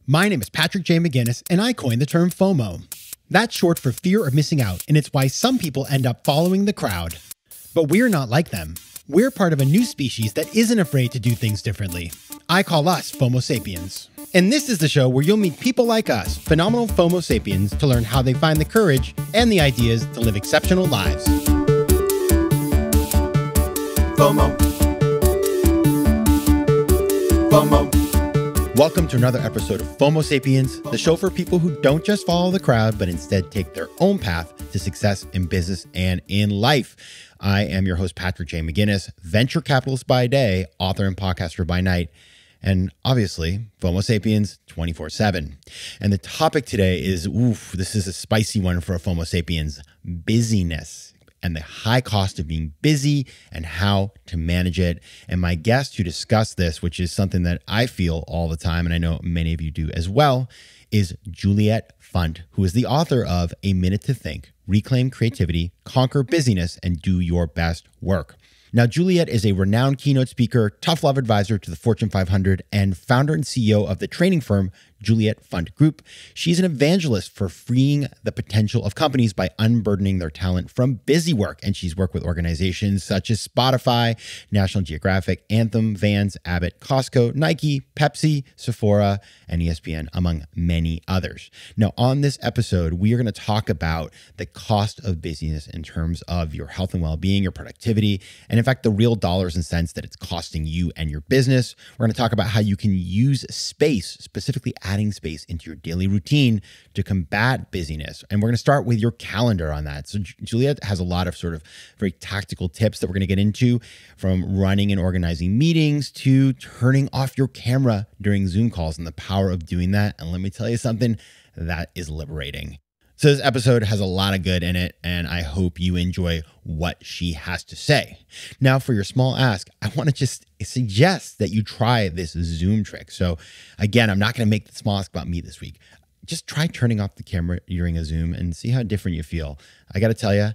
My name is Patrick J. McGinnis, and I coined the term FOMO. That's short for fear of missing out, and it's why some people end up following the crowd. But we're not like them. We're part of a new species that isn't afraid to do things differently. I call us FOMO Sapiens. And this is the show where you'll meet people like us, phenomenal FOMO Sapiens, to learn how they find the courage and the ideas to live exceptional lives. FOMO. FOMO. Welcome to another episode of FOMO Sapiens, the show for people who don't just follow the crowd, but instead take their own path to success in business and in life. I am your host, Patrick J. McGinnis, venture capitalist by day, author and podcaster by night, and obviously FOMO Sapiens 24/7. And the topic today is, this is a spicy one for a FOMO Sapiens, busyness and the high cost of being busy and how to manage it. And my guest to discuss this, which is something that I feel all the time, and I know many of you do as well, is Juliet Funt, who is the author of A Minute to Think, Reclaim Creativity, Conquer Busyness, and Do Your Best Work. Now, Juliet is a renowned keynote speaker, tough love advisor to the Fortune 500, and founder and CEO of the training firm Juliet Funt Group. She's an evangelist for freeing the potential of companies by unburdening their talent from busy work. And she's worked with organizations such as Spotify, National Geographic, Anthem, Vans, Abbott, Costco, Nike, Pepsi, Sephora, and ESPN, among many others. Now, on this episode, we are going to talk about the cost of busyness in terms of your health and well-being, your productivity, and in fact, the real dollars and cents that it's costing you and your business. We're going to talk about how you can use space, specifically adding space into your daily routine to combat busyness. And we're going to start with your calendar on that. So Juliet has a lot of sort of very tactical tips that we're going to get into, from running and organizing meetings to turning off your camera during Zoom calls and the power of doing that. And let me tell you something, that is liberating. So this episode has a lot of good in it, and I hope you enjoy what she has to say. Now, for your small ask, I want to just suggest that you try this Zoom trick. So again, I'm not going to make the small ask about me this week. Just try turning off the camera during a Zoom and see how different you feel. I got to tell you,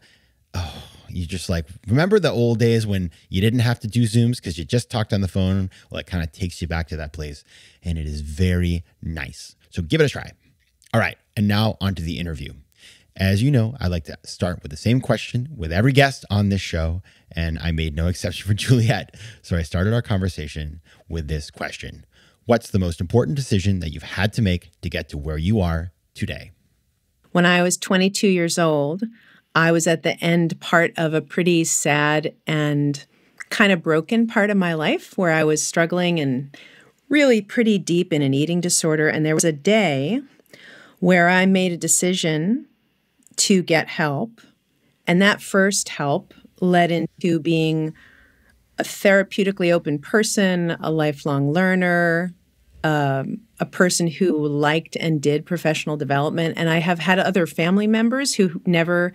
you just remember the old days when you didn't have to do Zooms because you just talked on the phone? Well, it kind of takes you back to that place, and it is very nice. So give it a try. All right, and now onto the interview. As you know, I like to start with the same question with every guest on this show, and I made no exception for Juliet. So I started our conversation with this question. What's the most important decision that you've had to make to get to where you are today? When I was 22 years old, I was at the end part of a pretty sad and kind of broken part of my life where I was struggling and really pretty deep in an eating disorder. And there was a day where I made a decision to get help. And that first help led into being a therapeutically open person, a lifelong learner, a person who liked and did professional development. And I have had other family members who never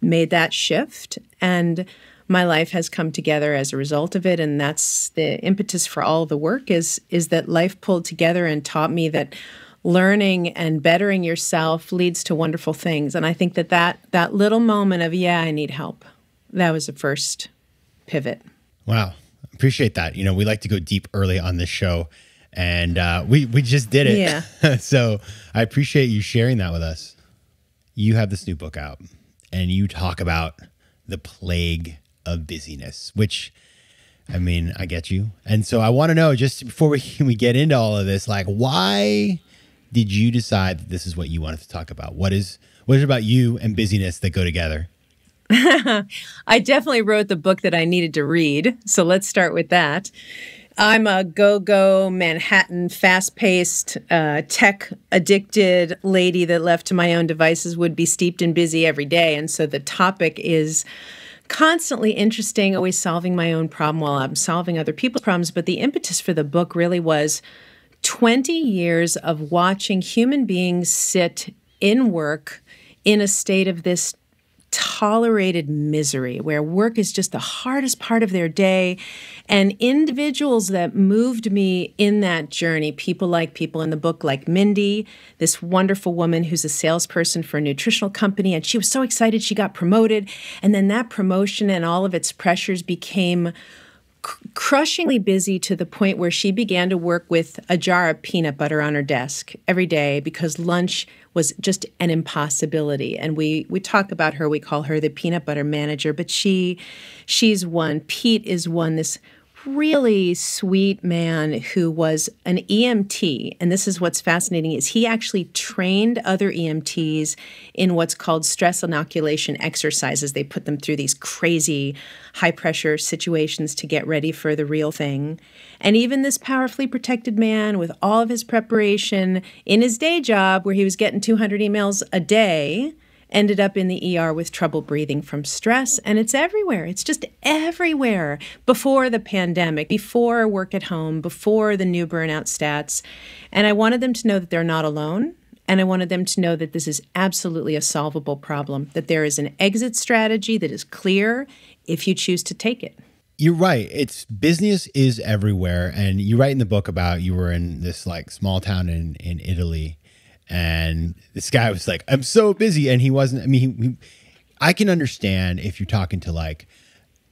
made that shift. And my life has come together as a result of it. And that's the impetus for all the work is that life pulled together and taught me that learning and bettering yourself leads to wonderful things. And I think that little moment of, I need help, that was the first pivot. Wow. Appreciate that. You know, we like to go deep early on this show, and we just did it. Yeah. So I appreciate you sharing that with us. You have this new book out, and you talk about the plague of busyness, which, I mean, I get you. And so I want to know, just before we get into all of this, why did you decide that this is what you wanted to talk about? What is it about you and busyness that go together? I definitely wrote the book that I needed to read. So let's start with that. I'm a go-go, Manhattan, fast-paced, tech-addicted lady that left to my own devices would be steeped in busy every day. And so the topic is constantly interesting, always solving my own problem while I'm solving other people's problems. But the impetus for the book really was 20 years of watching human beings sit in work in a state of this tolerated misery where work is just the hardest part of their day. And individuals that moved me in that journey, people in the book like Mindy, this wonderful woman who's a salesperson for a nutritional company. And she was so excited she got promoted. And then that promotion and all of its pressures became crushingly busy to the point where she began to work with a jar of peanut butter on her desk every day because lunch was just an impossibility. And we talk about her, we call her the peanut butter manager, but she's one. Pete is one, this really sweet man who was an EMT. And this is what's fascinating is he actually trained other EMTs in what's called stress inoculation exercises. They put them through these crazy high pressure situations to get ready for the real thing. And even this powerfully protected man with all of his preparation in his day job where he was getting 200 emails a day ended up in the ER with trouble breathing from stress. And it's everywhere. It's just everywhere. Before the pandemic, before work at home, before the new burnout stats. And I wanted them to know that they're not alone. And I wanted them to know that this is absolutely a solvable problem, that there is an exit strategy that is clear if you choose to take it. You're right. Business is everywhere. And you write in the book about you were in this like small town in Italy. And this guy was like, I'm so busy. And he wasn't, I mean, I can understand if you're talking to like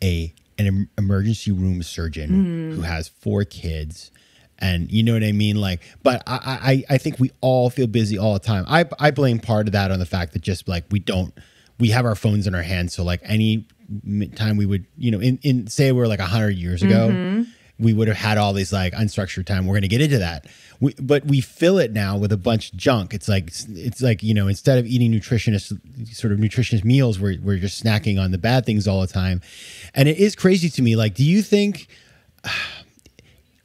an emergency room surgeon who has 4 kids and you know what I mean? Like, but I think we all feel busy all the time. I blame part of that on the fact that just like, we have our phones in our hands. So like any time we would, you know, in say we're like 100 years ago, we would have had all these like unstructured time. We're going to get into that. But we fill it now with a bunch of junk. It's like, you know, instead of eating nutritious meals, we're just snacking on the bad things all the time. And it is crazy to me. Like,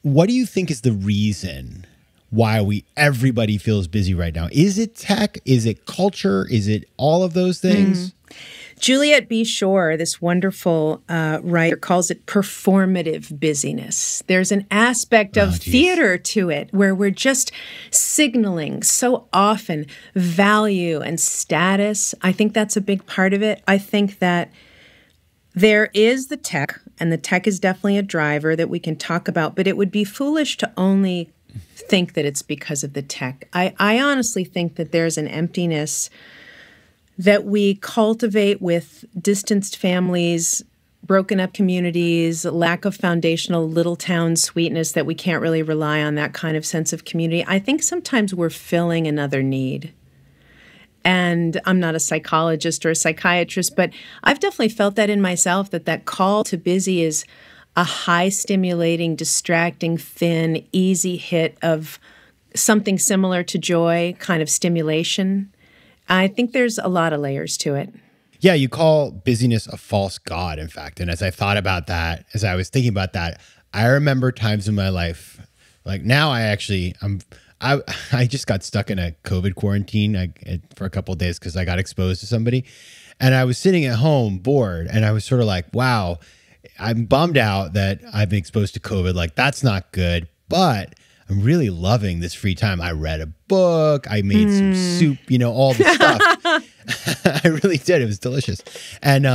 what do you think is the reason why everybody feels busy right now? Is it tech? Is it culture? Is it all of those things? Juliet B. Shore, this wonderful writer, calls it performative busyness. There's an aspect of theater to it where we're just signaling so often value and status. I think that's a big part of it. I think that there is the tech, and the tech is definitely a driver that we can talk about, but it would be foolish to only think that it's because of the tech. I honestly think that there's an emptiness that we cultivate with distanced families, broken up communities, lack of foundational little town sweetness that we can't really rely on that kind of sense of community. I think sometimes we're filling another need. And I'm not a psychologist or a psychiatrist, but I've definitely felt that in myself, that call to busy is a high stimulating, distracting, thin, easy hit of something similar to joy kind of stimulation. I think there's a lot of layers to it. Yeah, you call busyness a false god, in fact. And as I thought about that, as I was thinking about that, I remember times in my life, like now I just got stuck in a COVID quarantine for a couple of days because I got exposed to somebody. And I was sitting at home bored and I was sort of like, wow, I'm bummed out that I've been exposed to COVID. Like, that's not good. But I'm really loving this free time. I read a book. I made some soup, you know, all the stuff. I really did. It was delicious. And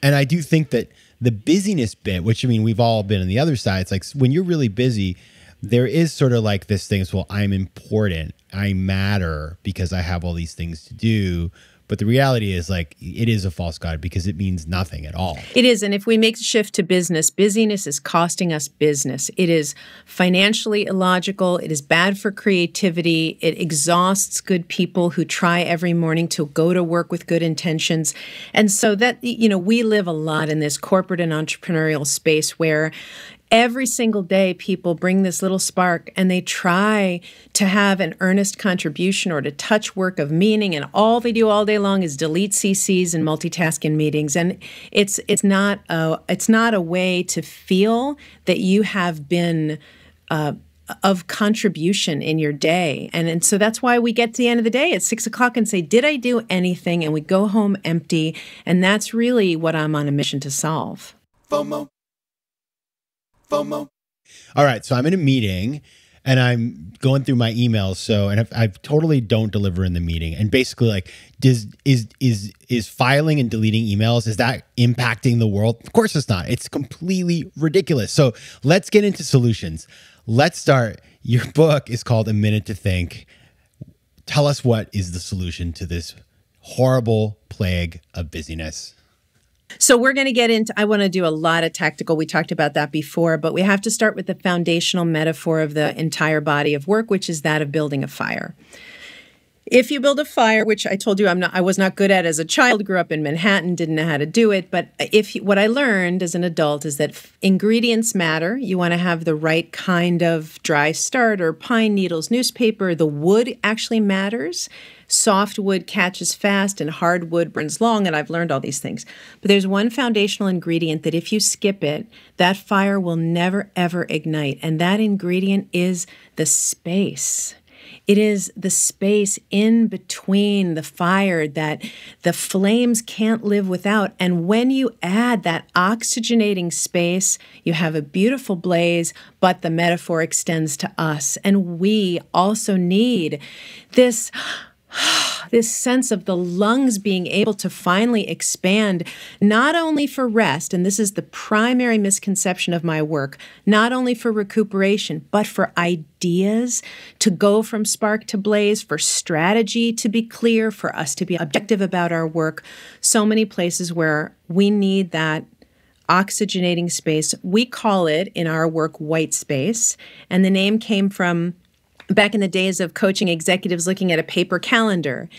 I do think that the busyness bit, which I mean, we've all been on the other side. It's like when you're really busy, there is sort of like this thing, well, I'm important. I matter because I have all these things to do. But the reality is like, it is a false god because it means nothing at all. It is. And if we make the shift to business, busyness is costing us business. It is financially illogical. It is bad for creativity. It exhausts good people who try every morning to go to work with good intentions. And so that, you know, we live a lot in this corporate and entrepreneurial space where every single day, people bring this little spark and they try to have an earnest contribution or to touch work of meaning. And all they do all day long is delete CCs and multitask in meetings. And it's not a way to feel that you have been of contribution in your day. And so that's why we get to the end of the day at 6 o'clock and say, did I do anything? And we go home empty. And that's really what I'm on a mission to solve. FOMO. All right, so I'm in a meeting and I'm going through my emails. So, and I totally don't deliver in the meeting. And basically, like, is filing and deleting emails, is that impacting the world? Of course it's not. It's completely ridiculous. So let's get into solutions. Let's start. Your book is called A Minute to Think. Tell us what is the solution to this horrible plague of busyness. So we're going to get into, I want to do a lot of tactical. We talked about that before, but we have to start with the foundational metaphor of the entire body of work, which is that of building a fire. If you build a fire, which I told you I was not good at as a child, grew up in Manhattan, didn't know how to do it. But what I learned as an adult is that ingredients matter. You want to have the right kind of dry starter, pine needles, newspaper. The wood actually matters. Soft wood catches fast and hard wood burns long. And I've learned all these things. But there's one foundational ingredient that if you skip it, that fire will never, ever ignite. And that ingredient is the space. It is the space in between the fire that the flames can't live without. And when you add that oxygenating space, you have a beautiful blaze, but the metaphor extends to us. And we also need this sense of the lungs being able to finally expand, not only for rest, and this is the primary misconception of my work, not only for recuperation, but for ideas to go from spark to blaze, for strategy to be clear, for us to be objective about our work. So many places where we need that oxygenating space. We call it in our work white space, and the name came from back in the days of coaching executives looking at a paper calendar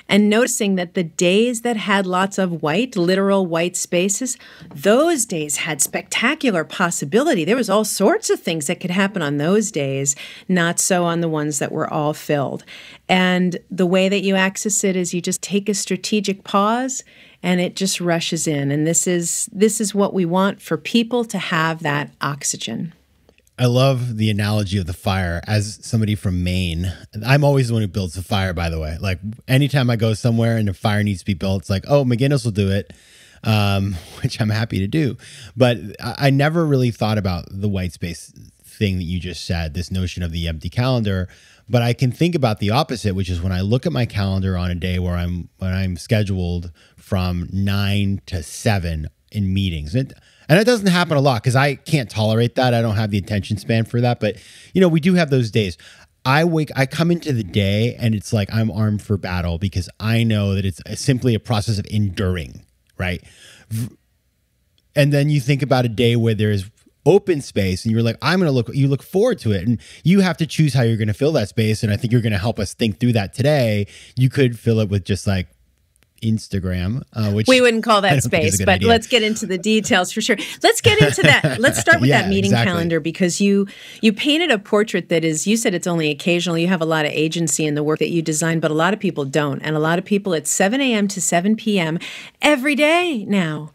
and noticing that the days that had lots of white, literal white spaces, those days had spectacular possibility. There was all sorts of things that could happen on those days, not so on the ones that were all filled. And the way that you access it is you just take a strategic pause and it just rushes in. And this is what we want for people to have that oxygen. I love the analogy of the fire. As somebody from Maine, I'm always the one who builds the fire, by the way. Like anytime I go somewhere and a fire needs to be built, it's like, oh, McGinnis will do it, which I'm happy to do. But I never really thought about the white space thing that you just said, this notion of the empty calendar. But I can think about the opposite, which is when I look at my calendar on a day where I'm scheduled from 9 to 7 in meetings. And it doesn't happen a lot because I can't tolerate that. I don't have the attention span for that. But, we do have those days. I come into the day and it's like I'm armed for battle because I know that it's simply a process of enduring, right? And then you think about a day where there's open space and you're like, you look forward to it. And you have to choose how you're going to fill that space. And I think you're going to help us think through that today. You could fill it with just like Instagram, which we wouldn't call that space, but idea. Let's get into the details for sure. Let's get into that. Let's start with that meeting calendar because you painted a portrait that is, you said it's only occasional. You have a lot of agency in the work that you design, but a lot of people don't. And a lot of people it's 7 a.m. to 7 p.m. every day now.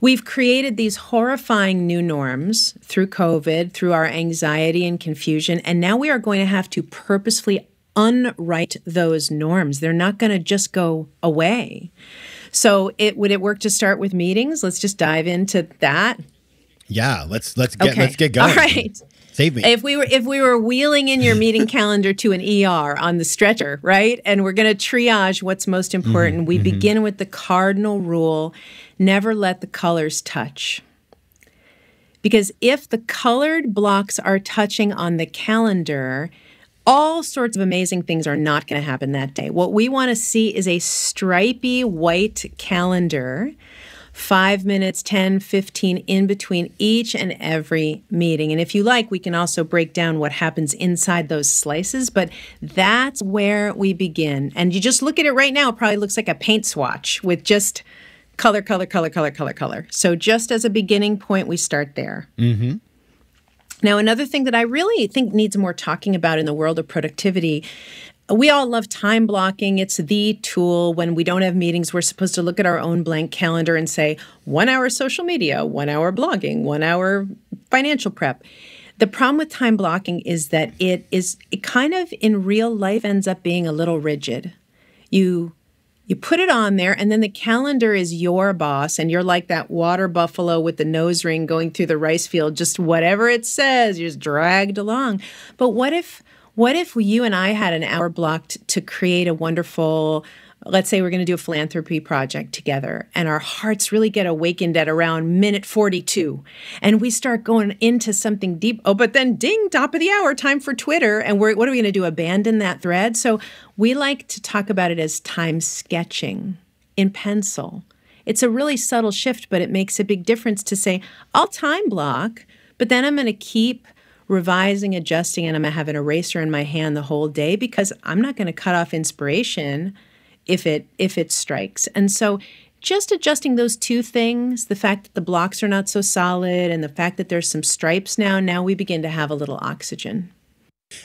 We've created these horrifying new norms through COVID, through our anxiety and confusion. And now we are going to have to purposefully unwrite those norms. They're not going to just go away. So would it work to start with meetings? Let's just dive into that. Yeah, let's get going. All right. Save me. If we were wheeling in your meeting calendar to an ER on the stretcher, right? And we're going to triage what's most important. We begin with the cardinal rule, never let the colors touch. Because if the colored blocks are touching on the calendar, all sorts of amazing things are not going to happen that day. What we want to see is a stripy white calendar, 5 minutes, 10, 15 in between each and every meeting. And if you like, we can also break down what happens inside those slices, but that's where we begin. And you just look at it right now, it probably looks like a paint swatch with just color, color, color, color, color, color. So just as a beginning point, we start there. Mm-hmm. Now, another thing that I really think needs more talking about in the world of productivity, we all love time blocking. It's the tool. When we don't have meetings, we're supposed to look at our own blank calendar and say 1 hour social media, 1 hour blogging, 1 hour financial prep. The problem with time blocking is that it kind of in real life ends up being a little rigid. You put it on there, and then the calendar is your boss, and you're like that water buffalo with the nose ring going through the rice field. Just whatever it says, you're just dragged along. But what if you and I had an hour blocked to create a wonderful, let's say we're going to do a philanthropy project together, and our hearts really get awakened at around minute 42, and we start going into something deep. Oh, but then ding, top of the hour, time for Twitter, and what are we going to do, abandon that thread? So we like to talk about it as time sketching in pencil. it's a really subtle shift, but it makes a big difference to say, I'll time block, but then I'm going to keep revising, adjusting, and I'm going to have an eraser in my hand the whole day because I'm not going to cut off inspiration if it strikes. And so just adjusting those two things, the fact that the blocks are not so solid and the fact that there's some stripes now we begin to have a little oxygen.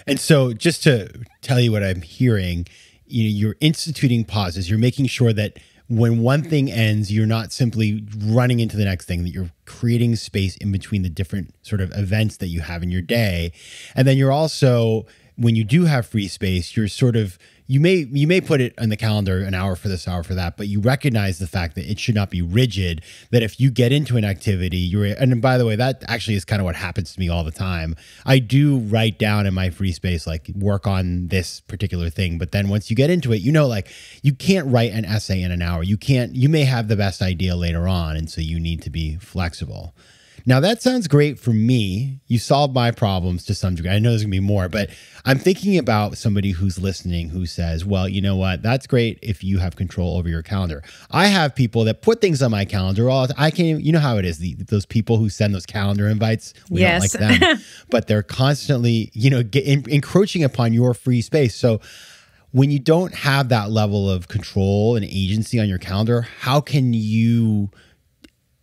And so just to tell you what I'm hearing, you're instituting pauses. You're making sure that when one thing ends, you're not simply running into the next thing, that you're creating space in between the different sort of events that you have in your day. And then you're also, when you do have free space, you're sort of, you may put it on the calendar, an hour for this, hour for that, but you recognize the fact that it should not be rigid, that if you get into an activity, and by the way, that actually is kind of what happens to me all the time. I do write down in my free space, like work on this particular thing. But then once you get into it, like you can't write an essay in an hour. You may have the best idea later on. And so you need to be flexible. Now, that sounds great for me. You solved my problems to some degree. I know there's going to be more, but I'm thinking about somebody who's listening who says, well, you know what? That's great if you have control over your calendar. I have people that put things on my calendar. I can't, you know how it is, those people who send those calendar invites. We don't like them, but they're constantly, encroaching upon your free space. So when you don't have that level of control and agency on your calendar, how can you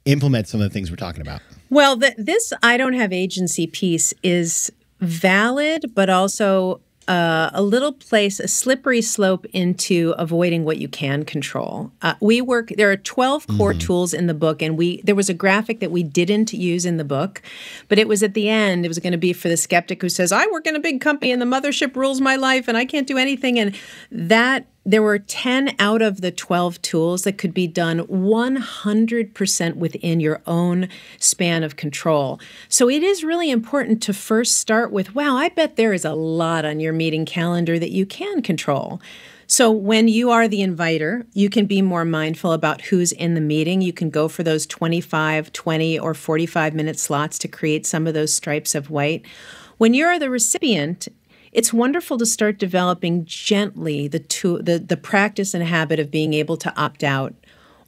implement some of the things we're talking about? Well, this I don't have agency piece is valid, but also a slippery slope into avoiding what you can control. There are 12 core tools in the book, and there was a graphic that we didn't use in the book, but it was at the end. It was going to be for the skeptic who says, I work in a big company and the mothership rules my life and I can't do anything. And there were 10 out of the 12 tools that could be done 100% within your own span of control. So it is really important to first start with, wow, I bet there is a lot on your meeting calendar that you can control. So when you are the inviter, you can be more mindful about who's in the meeting. You can go for those 25, 20, or 45-minute slots to create some of those stripes of white. When you're the recipient, it's wonderful to start developing gently the practice and habit of being able to opt out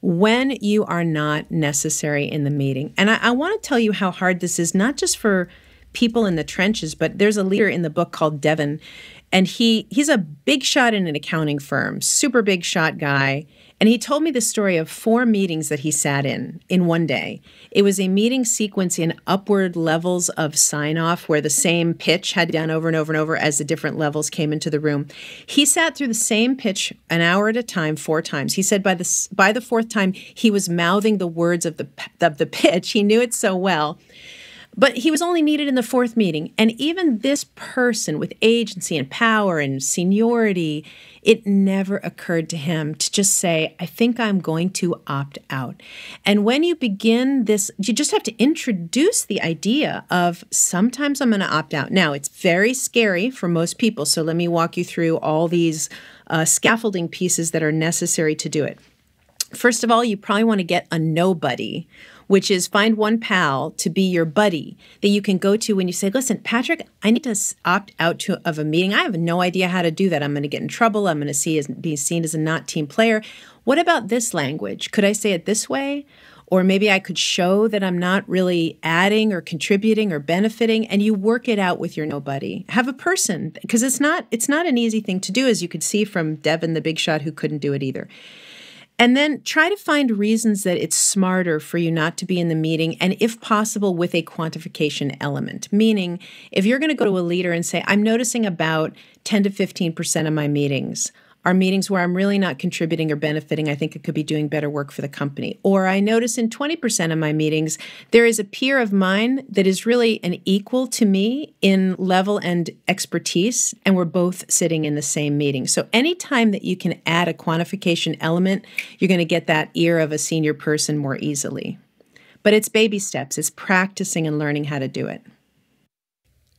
when you are not necessary in the meeting. And I want to tell you how hard this is, not just for people in the trenches, but there's a leader in the book called Devin, and he's a big shot in an accounting firm, super big shot guy. And he told me the story of 4 meetings that he sat in one day. It was a meeting sequence in upward levels of sign-off where the same pitch had done over and over and over as the different levels came into the room. He sat through the same pitch an hour at a time, 4 times. He said by the 4th time, he was mouthing the words of the pitch. He knew it so well. But he was only needed in the 4th meeting. And even this person with agency and power and seniority, it never occurred to him to just say, I think I'm going to opt out. And when you begin this, you just have to introduce the idea of sometimes I'm going to opt out. Now, it's very scary for most people. So let me walk you through all these scaffolding pieces that are necessary to do it. First of all, you probably want to get a nobody, which is find one pal to be your buddy that you can go to when you say, listen, Patrick, I need to opt out of a meeting. I have no idea how to do that. I'm going to get in trouble. I'm going to be seen as a not team player. What about this language? Could I say it this way? Or maybe I could show that I'm not really adding or contributing or benefiting, and you work it out with your nobody. Have a person, because it's not an easy thing to do, as you could see from Devin, the big shot, who couldn't do it either. And then try to find reasons that it's smarter for you not to be in the meeting, and if possible, with a quantification element. Meaning, if you're going to go to a leader and say, I'm noticing about 10 to 15% of my meetings are meetings where I'm really not contributing or benefiting. I think I could be doing better work for the company. Or I notice in 20% of my meetings, there is a peer of mine that is really an equal to me in level and expertise, and we're both sitting in the same meeting. So anytime that you can add a quantification element, you're going to get that ear of a senior person more easily. But it's baby steps. It's practicing and learning how to do it.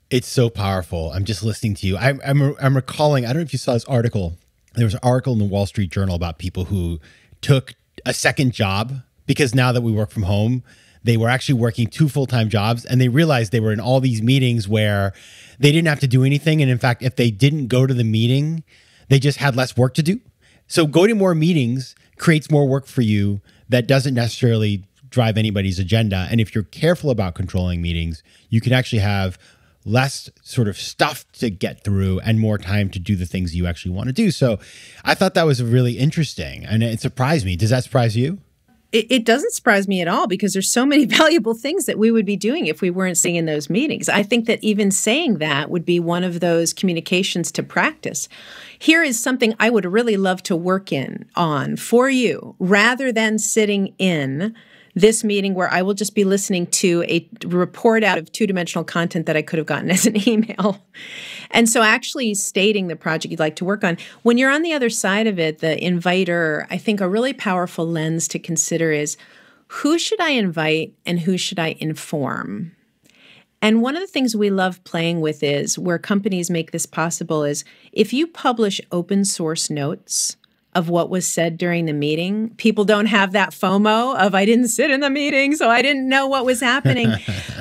It's so powerful. I'm just listening to you. I'm recalling, I don't know if you saw this article. There was an article in the Wall Street Journal about people who took a second job because now that we work from home, they were actually working 2 full-time jobs, and they realized they were in all these meetings where they didn't have to do anything. And in fact, if they didn't go to the meeting, they just had less work to do. So going to more meetings creates more work for you that doesn't necessarily drive anybody's agenda. And if you're careful about controlling meetings, you can actually have less sort of stuff to get through and more time to do the things you actually want to do. So I thought that was really interesting and it surprised me. Does that surprise you? It doesn't surprise me at all because there's so many valuable things that we would be doing if we weren't sitting in those meetings. I think that even saying that would be one of those communications to practice. Here is something I would really love to work on for you rather than sitting in this meeting where I will just be listening to a report out of two-dimensional content that I could have gotten as an email. And so actually stating the project you'd like to work on. When you're on the other side of it, the inviter, I think a really powerful lens to consider is who should I invite and who should I inform? And one of the things we love playing with is where companies make this possible is if you publish open source notes of what was said during the meeting, people don't have that FOMO of I didn't sit in the meeting, so I didn't know what was happening.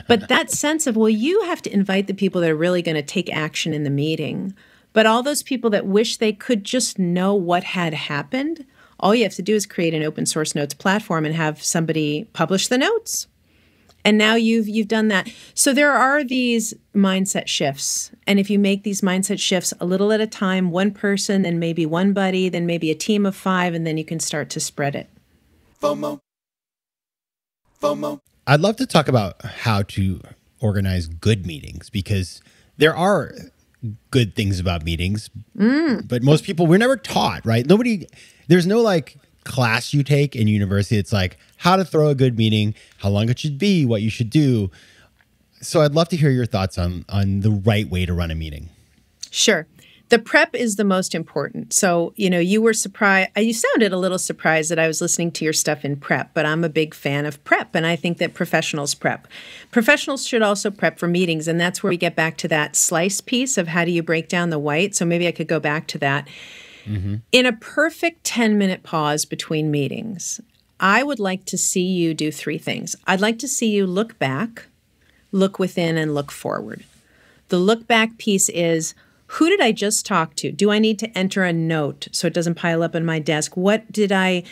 But that sense of, well, you have to invite the people that are really going to take action in the meeting. But all those people that wish they could just know what had happened, all you have to do is create an open source notes platform and have somebody publish the notes. And now you've done that. So there are these mindset shifts. And if you make these mindset shifts a little at a time, one person, then maybe one buddy, then maybe a team of 5, and then you can start to spread it. FOMO. I'd love to talk about how to organize good meetings because there are good things about meetings, but most people, we're never taught, right? There's no like class you take in university. It's like how to throw a good meeting, how long it should be, what you should do. So I'd love to hear your thoughts on the right way to run a meeting. Sure. The prep is the most important. So, you were surprised. You sounded a little surprised that I was listening to your stuff in prep, but I'm a big fan of prep. And I think that professionals prep. Professionals should also prep for meetings. And that's where we get back to that slice piece of how do you break down the white. So maybe I could go back to that. Mm-hmm. In a perfect 10-minute pause between meetings, I would like to see you do 3 things. I'd like to see you look back, look within, and look forward. The look back piece is, who did I just talk to? Do I need to enter a note so it doesn't pile up on my desk? What do I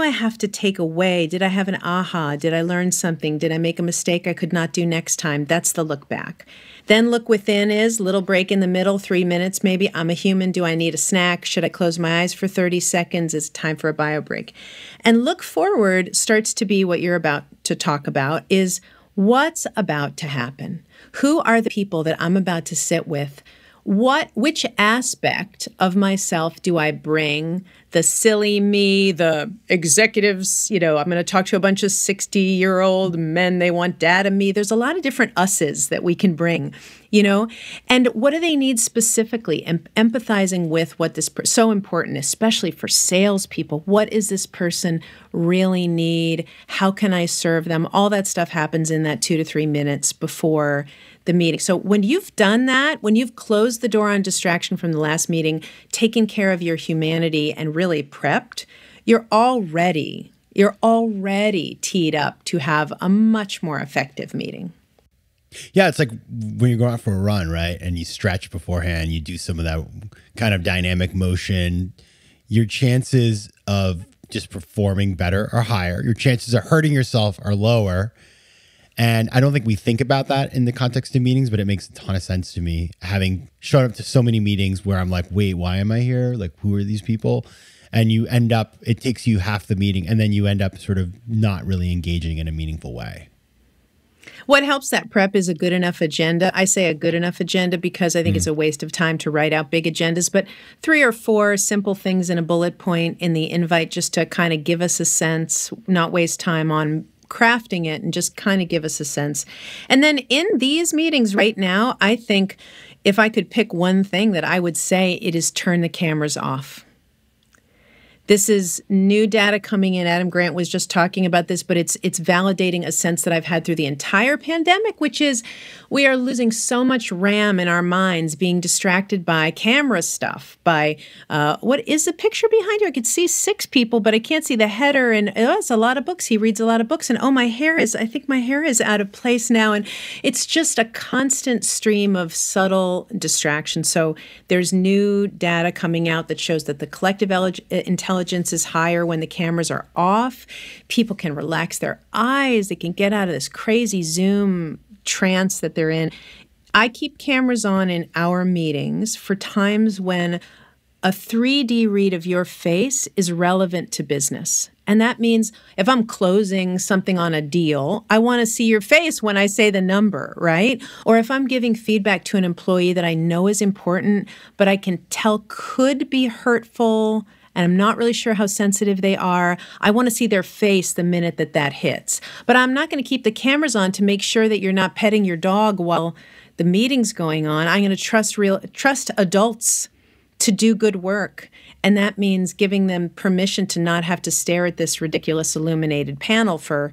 have to take away? Did I have an aha? Did I learn something? Did I make a mistake I could not do next time? That's the look back. Then look within is little break in the middle, 3 minutes maybe. I'm a human. Do I need a snack? Should I close my eyes for 30 seconds? Is it time for a bio break? And look forward starts to be what you're about to talk about is what's about to happen. Who are the people that I'm about to sit with? Which aspect of myself do I bring? The silly me, the executives, I'm going to talk to a bunch of 60-year-old men. They want data me. There's a lot of different us's that we can bring, and what do they need specifically? And empathizing with what this so important, especially for salespeople. What is this person really need? How can I serve them? All that stuff happens in that 2 to 3 minutes before the meeting. So when you've done that, when you've closed the door on distraction from the last meeting, taken care of your humanity and really prepped, you're already teed up to have a much more effective meeting. Yeah, it's like when you go out for a run, right? And you stretch beforehand, you do some of that kind of dynamic motion, your chances of just performing better are higher. Your chances of hurting yourself are lower. And I don't think we think about that in the context of meetings, but it makes a ton of sense to me, having shown up to so many meetings where I'm like, wait, why am I here? Like, who are these people? And you end up, it takes you half the meeting, and then you end up sort of not really engaging in a meaningful way. What helps that prep is a good enough agenda. I say a good enough agenda because I think it's a waste of time to write out big agendas, but 3 or 4 simple things in a bullet point in the invite just to kind of give us a sense, not waste time on crafting it and just kind of give us a sense. And then in these meetings right now, I think if I could pick one thing that I would say, it is turn the cameras off. This is new data coming in. Adam Grant was just talking about this, but it's validating a sense that I've had through the entire pandemic, which is we are losing so much RAM in our minds, being distracted by camera stuff, by what is the picture behind you? I could see 6 people, but I can't see the header. And it's a lot of books. He reads a lot of books. And I think my hair is out of place now. And it's just a constant stream of subtle distraction. So there's new data coming out that shows that the collective intelligence intelligence is higher when the cameras are off. People can relax their eyes. They can get out of this crazy Zoom trance that they're in. I keep cameras on in our meetings for times when a 3D read of your face is relevant to business. And that means if I'm closing something on a deal, I want to see your face when I say the number, right? Or if I'm giving feedback to an employee that I know is important, but I can tell could be hurtful, and I'm not really sure how sensitive they are, I want to see their face the minute that that hits. But I'm not going to keep the cameras on to make sure that you're not petting your dog while the meeting's going on. I'm going to trust adults to do good work. And that means giving them permission to not have to stare at this ridiculous illuminated panel for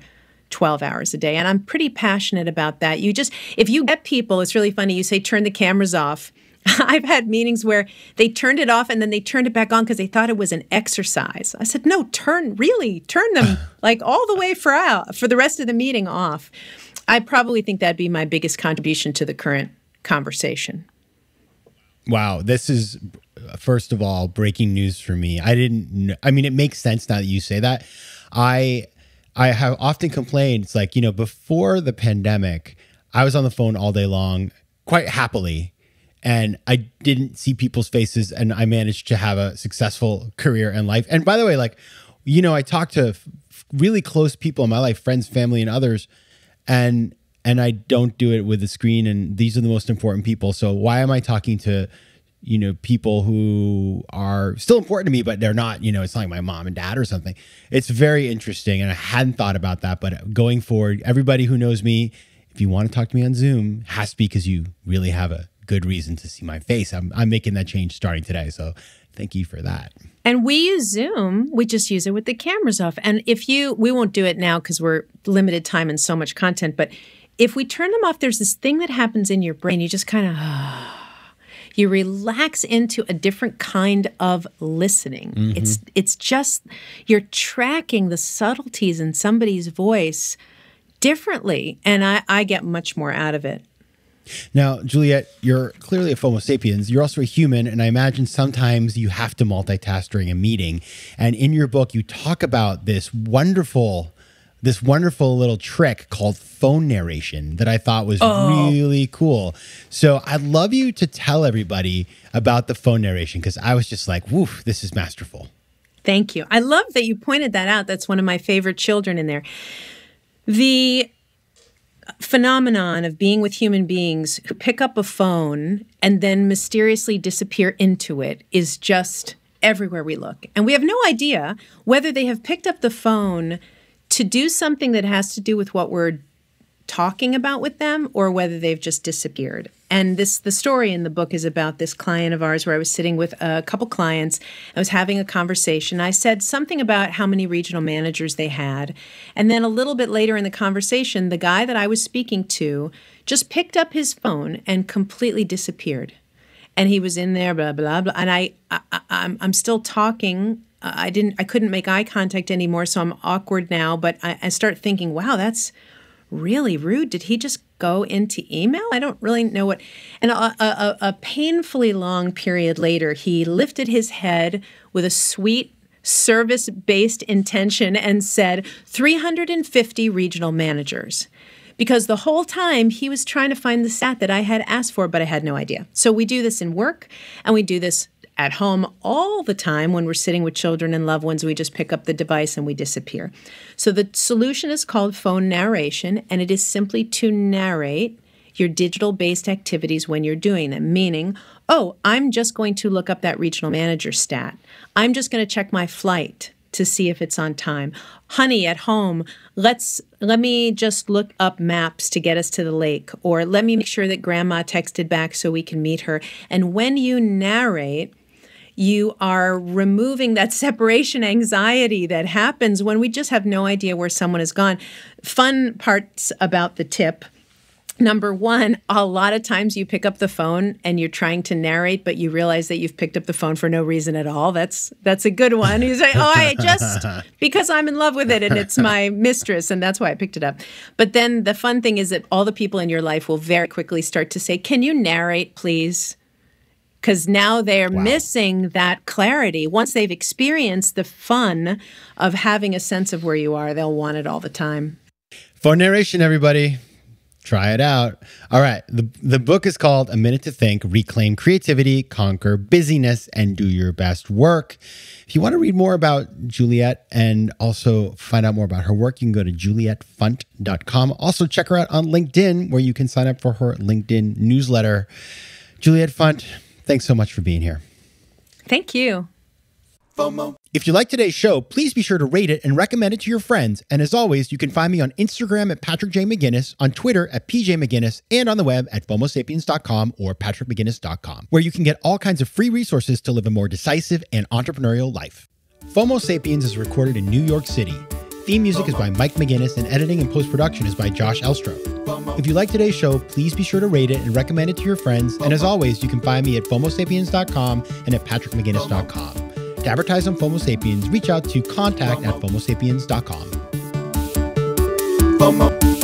12 hours a day. And I'm pretty passionate about that. If you get people, it's really funny, you say, turn the cameras off. I've had meetings where they turned it off and then they turned it back on because they thought it was an exercise. I said, no, turn them like all the way for the rest of the meeting off. I probably think that'd be my biggest contribution to the current conversation. Wow. This is, first of all, breaking news for me. I didn't know. I mean, it makes sense now that you say that. I have often complained, it's like, before the pandemic, I was on the phone all day long, quite happily, and I didn't see people's faces, and I managed to have a successful career and life. And by the way, I talk to really close people in my life, friends, family, and others, and I don't do it with the screen, and these are the most important people. So why am I talking to people who are still important to me, but they're not, it's not like my mom and dad or something. It's very interesting. And I hadn't thought about that, but going forward, everybody who knows me, if you want to talk to me on Zoom, has to be because you really have a good reason to see my face. I'm making that change starting today. So thank you for that. And we use Zoom. We just use it with the cameras off. And we won't do it now because we're limited time and so much content, but if we turn them off, there's this thing that happens in your brain. You just kind of, you relax into a different kind of listening. Mm-hmm. It's just, you're tracking the subtleties in somebody's voice differently. And I get much more out of it. Now, Juliet, you're clearly a FOMO sapiens. You're also a human, and I imagine sometimes you have to multitask during a meeting. And in your book, you talk about this wonderful little trick called phone narration that I thought was really cool. So I'd love you to tell everybody about the phone narration, because I was just like, woof, this is masterful. Thank you. I love that you pointed that out. That's one of my favorite children in there. The phenomenon of being with human beings who pick up a phone and then mysteriously disappear into it is just everywhere we look. And we have no idea whether they have picked up the phone to do something that has to do with what we're talking about with them, or whether they've just disappeared. And the story in the book is about this client of ours where I was sitting with a couple clients. I was having a conversation. I said something about how many regional managers they had. And then a little bit later in the conversation, the guy that I was speaking to just picked up his phone and completely disappeared. And he was in there, blah, blah, blah. And I'm still talking. I couldn't make eye contact anymore, so I'm awkward now. But I start thinking, wow, that's really rude. Did he just go into email? I don't really know what. And a painfully long period later, he lifted his head with a sweet service-based intention and said 350 regional managers. Because the whole time he was trying to find the stat that I had asked for, but I had no idea. So we do this in work, and we do this at home all the time when we're sitting with children and loved ones. We just pick up the device and we disappear. So the solution is called phone narration, and it is simply to narrate your digital-based activities when you're doing them, meaning, I'm just going to look up that regional manager stat. I'm just going to check my flight to see if it's on time. Honey, at home, let me just look up maps to get us to the lake, or let me make sure that grandma texted back so we can meet her. And when you narrate, you are removing that separation anxiety that happens when we just have no idea where someone has gone. Fun parts about the tip. Number one, a lot of times you pick up the phone and you're trying to narrate, but you realize that you've picked up the phone for no reason at all. That's a good one. You say, because I'm in love with it and it's my mistress and that's why I picked it up. But then the fun thing is that all the people in your life will very quickly start to say, can you narrate, please? because now they're missing that clarity. Once they've experienced the fun of having a sense of where you are, they'll want it all the time. Phone narration, everybody. Try it out. All right. The book is called A Minute to Think, Reclaim Creativity, Conquer Busyness, and Do Your Best Work. If you want to read more about Juliet and also find out more about her work, you can go to julietfunt.com. Also, check her out on LinkedIn, where you can sign up for her LinkedIn newsletter. Juliet Funt, thanks so much for being here. Thank you. FOMO. If you like today's show, please be sure to rate it and recommend it to your friends. And as always, you can find me on Instagram at Patrick J. McGinnis, on Twitter at PJ McGinnis, and on the web at FOMOSapiens.com or PatrickMcGinnis.com, where you can get all kinds of free resources to live a more decisive and entrepreneurial life. FOMO Sapiens is recorded in New York City. Theme music is by Mike McGinnis, and editing and post-production is by Josh Elstro. If you like today's show, please be sure to rate it and recommend it to your friends. And as always, you can find me at FOMOSapiens.com and at PatrickMcGinnis.com. To advertise on FOMO Sapiens, reach out to contact@FOMOSapiens.com. FOMO.